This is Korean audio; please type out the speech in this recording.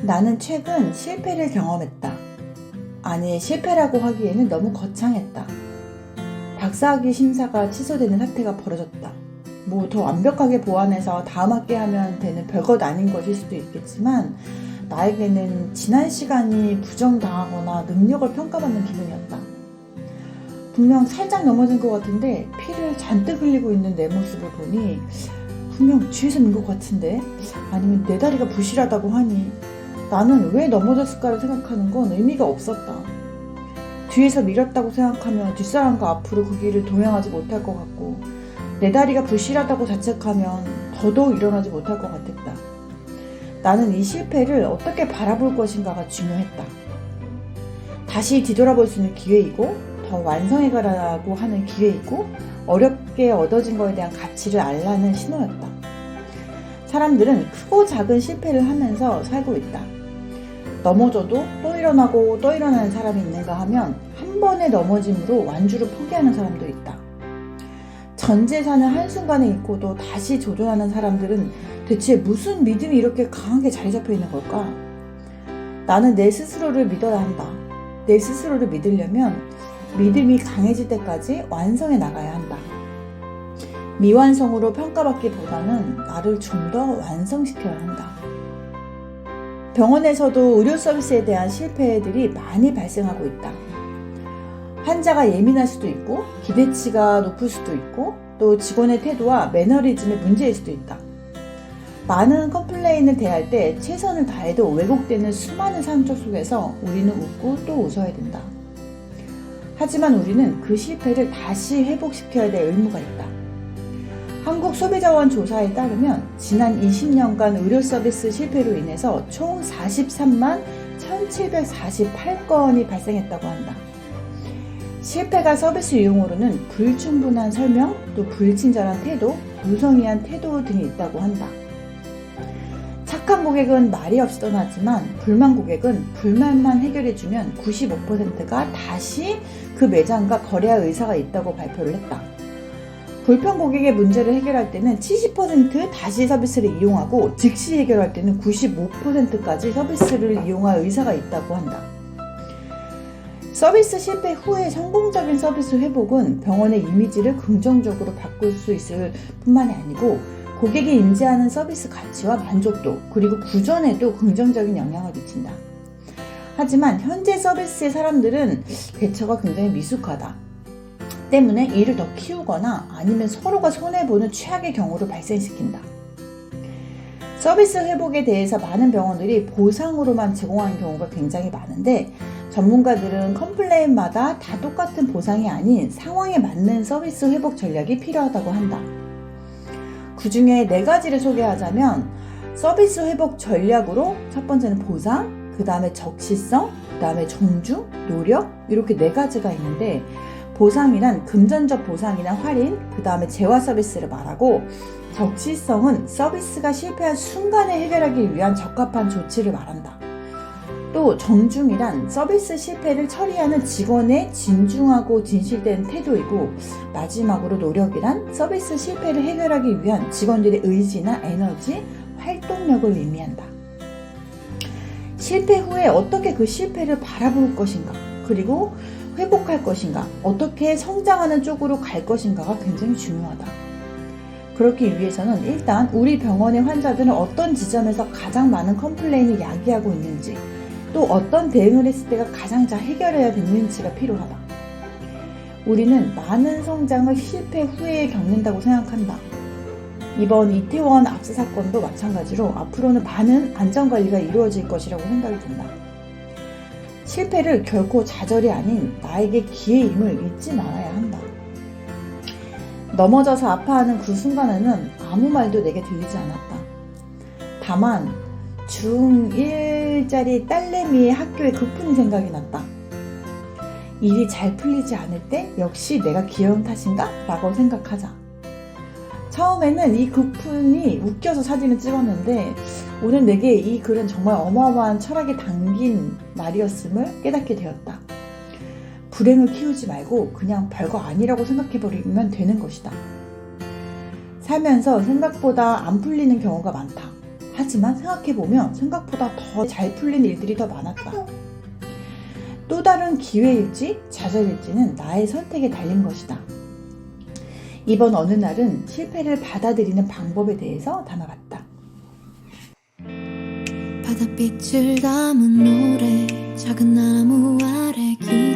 나는 최근 실패를 경험했다. 아니, 실패라고 하기에는 너무 거창했다. 박사학위 심사가 취소되는 사태가 벌어졌다. 뭐 더 완벽하게 보완해서 다음 학기에 하면 되는 별것 아닌 것일 수도 있겠지만 나에게는 지난 시간이 부정당하거나 능력을 평가받는 기분이었다. 분명 살짝 넘어진 것 같은데 피를 잔뜩 흘리고 있는 내 모습을 보니 분명 뒤에서 민 것 같은데, 아니면 내 다리가 부실하다고 하니 나는 왜 넘어졌을까를 생각하는 건 의미가 없었다. 뒤에서 밀었다고 생각하면 뒷사람과 앞으로 그 길을 동행하지 못할 것 같고, 내 다리가 부실하다고 자책하면 더더욱 일어나지 못할 것 같았다. 나는 이 실패를 어떻게 바라볼 것인가가 중요했다. 다시 뒤돌아볼 수 있는 기회이고, 더 완성해가라고 하는 기회이고, 어렵게 얻어진 것에 대한 가치를 알라는 신호였다. 사람들은 크고 작은 실패를 하면서 살고 있다. 넘어져도 또 일어나고 또 일어나는 사람이 있는가 하면 한 번의 넘어짐으로 완주를 포기하는 사람도 있다. 전 재산을 한순간에 잃고도 다시 도전하는 사람들은 대체 무슨 믿음이 이렇게 강하게 자리 잡혀 있는 걸까? 나는 내 스스로를 믿어야 한다. 내 스스로를 믿으려면 믿음이 강해질 때까지 완성해 나가야 한다. 미완성으로 평가받기보다는 나를 좀 더 완성시켜야 한다. 병원에서도 의료 서비스에 대한 실패들이 많이 발생하고 있다. 환자가 예민할 수도 있고, 기대치가 높을 수도 있고, 또 직원의 태도와 매너리즘의 문제일 수도 있다. 많은 컴플레인을 대할 때 최선을 다해도 왜곡되는 수많은 상처 속에서 우리는 웃고 또 웃어야 된다. 하지만 우리는 그 실패를 다시 회복시켜야 될 의무가 있다. 한국소비자원 조사에 따르면 지난 20년간 의료 서비스 실패로 인해서 총 43만 1748건이 발생했다고 한다. 실패가 서비스 이용으로는 불충분한 설명, 또 불친절한 태도, 무성의한 태도 등이 있다고 한다. 착한 고객은 말이 없이 떠나지만 불만 고객은 불만만 해결해주면 95%가 다시 그 매장과 거래할 의사가 있다고 발표를 했다. 불편 고객의 문제를 해결할 때는 70% 다시 서비스를 이용하고, 즉시 해결할 때는 95%까지 서비스를 이용할 의사가 있다고 한다. 서비스 실패 후에 성공적인 서비스 회복은 병원의 이미지를 긍정적으로 바꿀 수 있을 뿐만이 아니고, 고객이 인지하는 서비스 가치와 만족도, 그리고 구전에도 긍정적인 영향을 미친다. 하지만 현재 서비스의 사람들은 대처가 굉장히 미숙하다. 때문에 이를 더 키우거나 아니면 서로가 손해보는 최악의 경우를 발생시킨다. 서비스 회복에 대해서 많은 병원들이 보상으로만 제공하는 경우가 굉장히 많은데, 전문가들은 컴플레인마다 다 똑같은 보상이 아닌 상황에 맞는 서비스 회복 전략이 필요하다고 한다. 그 중에 4가지를 소개하자면, 서비스 회복 전략으로 첫 번째는 보상, 그 다음에 적시성, 그 다음에 존중, 노력, 이렇게 4가지가 있는데, 보상이란 금전적 보상이나 할인, 그 다음에 재화 서비스를 말하고, 적시성은 서비스가 실패한 순간에 해결하기 위한 적합한 조치를 말한다. 또 존중이란 서비스 실패를 처리하는 직원의 진중하고 진실된 태도이고, 마지막으로 노력이란 서비스 실패를 해결하기 위한 직원들의 의지나 에너지, 활동력을 의미한다. 실패 후에 어떻게 그 실패를 바라볼 것인가, 그리고 회복할 것인가, 어떻게 성장하는 쪽으로 갈 것인가가 굉장히 중요하다. 그렇기 위해서는 일단 우리 병원의 환자들은 어떤 지점에서 가장 많은 컴플레인을 야기하고 있는지, 또 어떤 대응을 했을 때가 가장 잘 해결해야 되는지가 필요하다. 우리는 많은 성장을 실패 후에 겪는다고 생각한다. 이번 이태원 압사 사건도 마찬가지로 앞으로는 많은 안전관리가 이루어질 것이라고 생각이 든다. 실패를 결코 좌절이 아닌 나에게 기회임을 잊지 말아야 한다. 넘어져서 아파하는 그 순간에는 아무 말도 내게 들리지 않았다. 다만 중1짜리 딸내미의 학교에 급훈이 생각이 났다. 일이 잘 풀리지 않을 때 역시 내가 귀여운 탓인가? 라고 생각하자. 처음에는 이 급훈이 웃겨서 사진을 찍었는데, 오늘 내게 이 글은 정말 어마어마한 철학이 담긴 말이었음을 깨닫게 되었다. 불행을 키우지 말고 그냥 별거 아니라고 생각해버리면 되는 것이다. 살면서 생각보다 안 풀리는 경우가 많다. 하지만 생각해보면 생각보다 더 잘 풀린 일들이 더 많았다. 또 다른 기회일지 좌절일지는 나의 선택에 달린 것이다. 이번 어느 날은 실패를 받아들이는 방법에 대해서 담아봤다. 바닷빛을 담은 노래 작은 나무 아래 긴